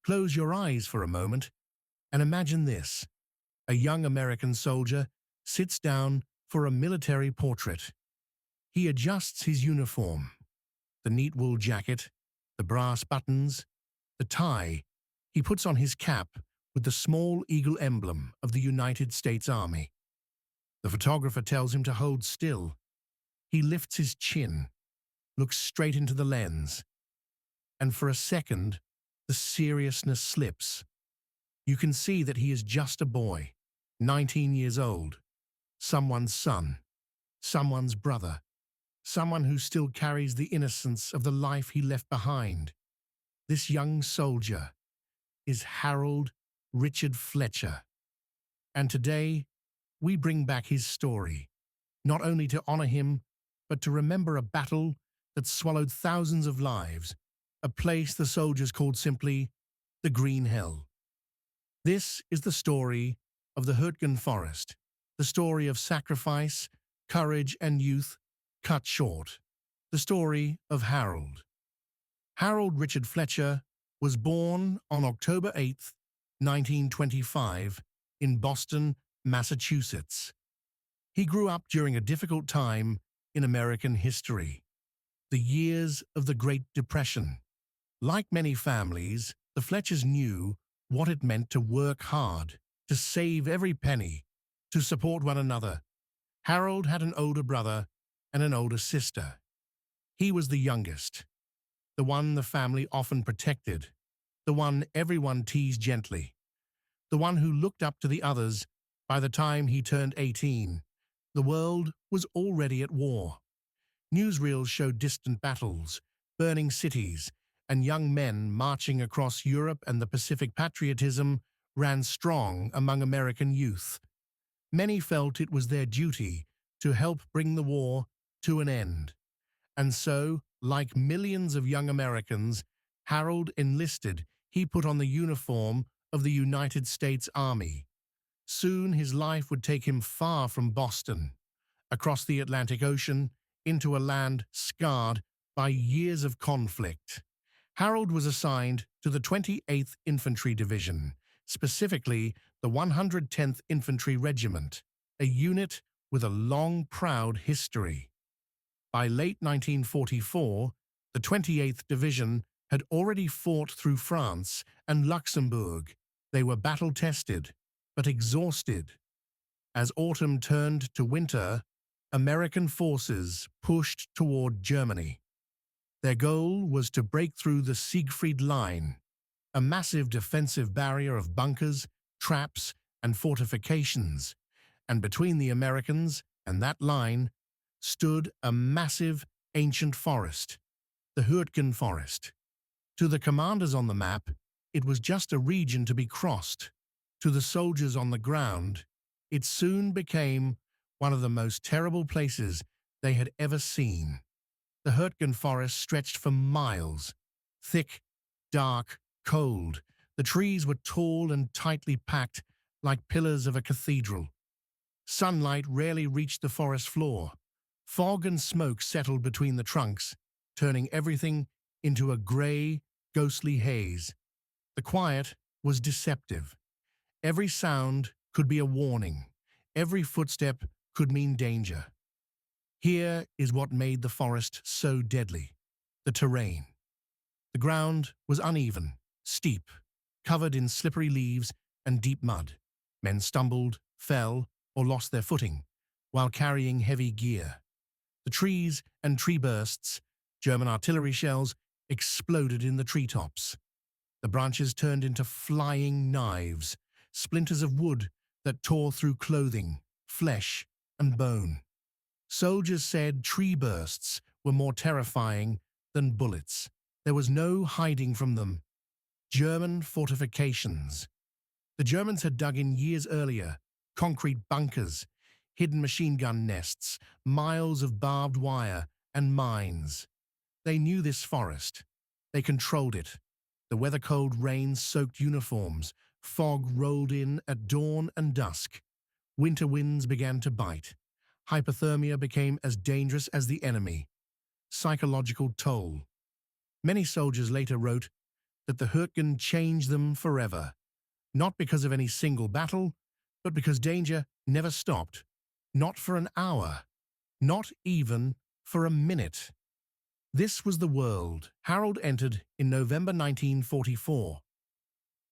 Close your eyes for a moment and imagine this. A young American soldier sits down for a military portrait. He adjusts his uniform, the neat wool jacket, the brass buttons, the tie. He puts on his cap with the small eagle emblem of the United States Army. The photographer tells him to hold still. He lifts his chin, looks straight into the lens, and for a second, the seriousness slips. You can see that he is just a boy, 19 years old, someone's son, someone's brother, someone who still carries the innocence of the life he left behind. This young soldier is Harold Richard Fletcher. And today, we bring back his story, not only to honor him, but to remember a battle that swallowed thousands of lives, a place the soldiers called simply the Green Hell. This is the story of the Hürtgen Forest, the story of sacrifice, courage, and youth cut short, the story of Harold. Harold Richard Fletcher was born on October 8, 1925, in Boston, Massachusetts. He grew up during a difficult time in American history, the years of the Great Depression. Like many families, the Fletchers knew what it meant to work hard, to save every penny, to support one another. Harold had an older brother and an older sister. He was the youngest, the one the family often protected, the one everyone teased gently, the one who looked up to the others. By the time he turned 18, the world was already at war. Newsreels showed distant battles, burning cities, and young men marching across Europe, and the Pacific. Patriotism ran strong among American youth. Many felt it was their duty to help bring the war to an end. And so, like millions of young Americans, Harold enlisted. He put on the uniform of the United States Army. Soon his life would take him far from Boston, across the Atlantic Ocean, into a land scarred by years of conflict. Harold was assigned to the 28th Infantry Division, specifically the 110th Infantry Regiment, a unit with a long, proud history. By late 1944, the 28th Division had already fought through France and Luxembourg. They were battle-tested, but exhausted. As autumn turned to winter, American forces pushed toward Germany. Their goal was to break through the Siegfried Line, a massive defensive barrier of bunkers, traps, and fortifications, and between the Americans and that line stood a massive ancient forest, the Hürtgen Forest. To the commanders on the map, it was just a region to be crossed. To the soldiers on the ground, it soon became one of the most terrible places they had ever seen. The Hürtgen Forest stretched for miles, thick, dark, cold. The trees were tall and tightly packed like pillars of a cathedral. Sunlight rarely reached the forest floor. Fog and smoke settled between the trunks, turning everything into a gray, ghostly haze. The quiet was deceptive. Every sound could be a warning. Every footstep could mean danger. Here is what made the forest so deadly: the terrain. The ground was uneven, steep, covered in slippery leaves and deep mud. Men stumbled, fell, or lost their footing while carrying heavy gear. The trees and tree bursts, German artillery shells, exploded in the treetops. The branches turned into flying knives, splinters of wood that tore through clothing, flesh, and bone. Soldiers said tree bursts were more terrifying than bullets. There was no hiding from them. German fortifications. The Germans had dug in years earlier, concrete bunkers, hidden machine gun nests, miles of barbed wire, and mines. They knew this forest. They controlled it. The weather-cold rain soaked uniforms. Fog rolled in at dawn and dusk. Winter winds began to bite. Hypothermia became as dangerous as the enemy. Psychological toll. Many soldiers later wrote, that the Hürtgen changed them forever, not because of any single battle, but because danger never stopped, not for an hour, not even for a minute. This was the world Harold entered in November 1944.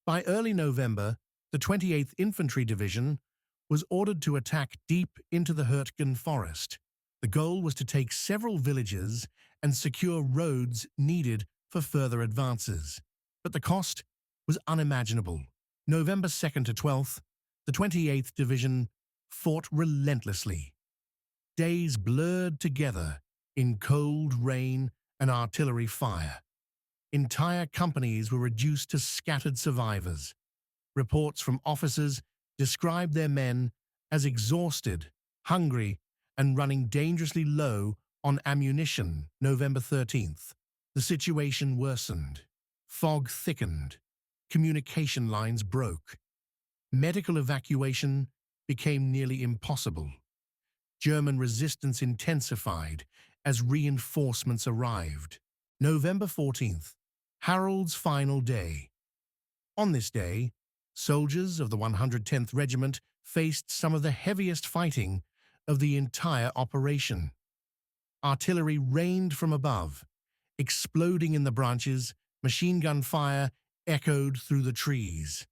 By early November, the 28th Infantry Division was ordered to attack deep into the Hürtgen Forest. The goal was to take several villages and secure roads needed for further advances. But the cost was unimaginable. November 2nd to 12th, the 28th Division fought relentlessly. Days blurred together in cold rain and artillery fire. Entire companies were reduced to scattered survivors. Reports from officers described their men as exhausted, hungry, and running dangerously low on ammunition. November 13th, the situation worsened. Fog thickened. Communication lines broke. Medical evacuation became nearly impossible. German resistance intensified as reinforcements arrived. November 14th, Harold's final day. On this day, soldiers of the 110th Regiment faced some of the heaviest fighting of the entire operation. Artillery rained from above, exploding in the branches. Machine gun fire echoed through the trees.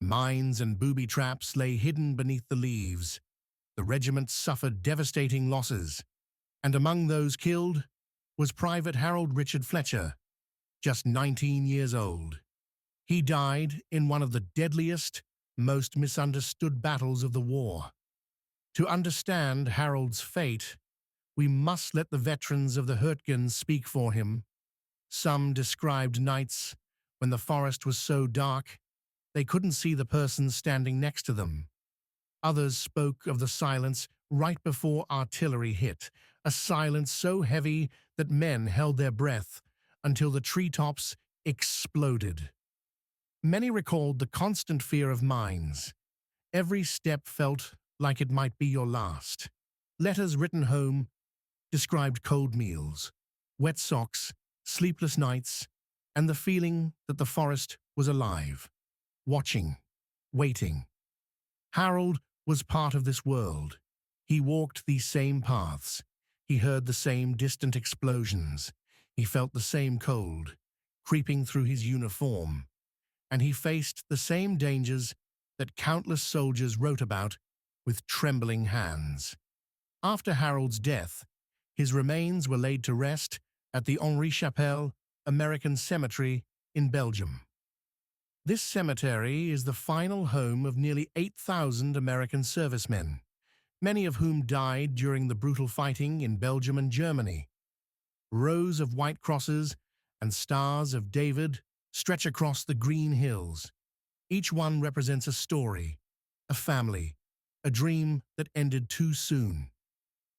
Mines and booby traps lay hidden beneath the leaves. The regiment suffered devastating losses, and among those killed was Private Harold Richard Fletcher, just 19 years old. He died in one of the deadliest, most misunderstood battles of the war. To understand Harold's fate, we must let the veterans of the Hürtgen speak for him. Some described nights when the forest was so dark they couldn't see the person standing next to them. Others spoke of the silence right before artillery hit, a silence so heavy that men held their breath until the treetops exploded. Many recalled the constant fear of mines. Every step felt like it might be your last. Letters written home described cold meals, wet socks, sleepless nights, and the feeling that the forest was alive, watching, waiting. Harold was part of this world. He walked these same paths. He heard the same distant explosions. He felt the same cold creeping through his uniform. And he faced the same dangers that countless soldiers wrote about with trembling hands. After Harold's death, his remains were laid to rest at the Henri-Chapelle American Cemetery in Belgium. This cemetery is the final home of nearly 8,000 American servicemen, many of whom died during the brutal fighting in Belgium and Germany. Rows of white crosses and stars of David stretch across the green hills. Each one represents a story, a family, a dream that ended too soon.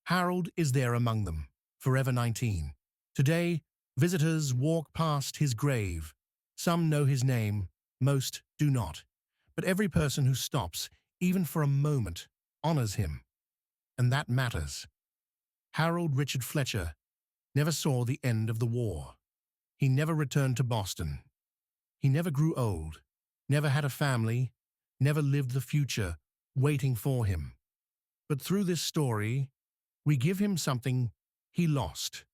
Harold is there among them, forever 19. Today, visitors walk past his grave. Some know his name, most do not. But every person who stops, even for a moment, honors him. And that matters. Harold Richard Fletcher never saw the end of the war. He never returned to Boston. He never grew old, never had a family, never lived the future waiting for him. But through this story, we give him something he lost,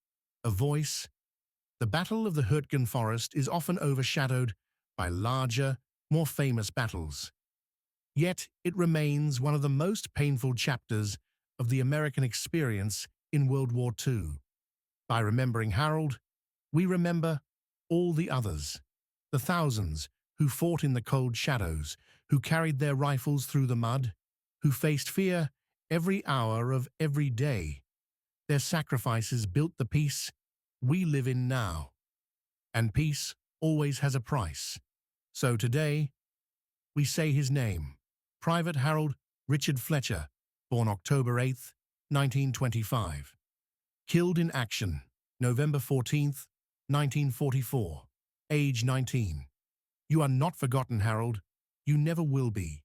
a voice. The Battle of the Hürtgen Forest is often overshadowed by larger, more famous battles. Yet it remains one of the most painful chapters of the American experience in World War II. By remembering Harold, we remember all the others, the thousands who fought in the cold shadows, who carried their rifles through the mud, who faced fear every hour of every day. Their sacrifices built the peace we live in now. And peace always has a price. So today, we say his name, Private Harold Richard Fletcher, born October 8, 1925. Killed in action, November 14, 1944. Age 19. You are not forgotten, Harold. You never will be.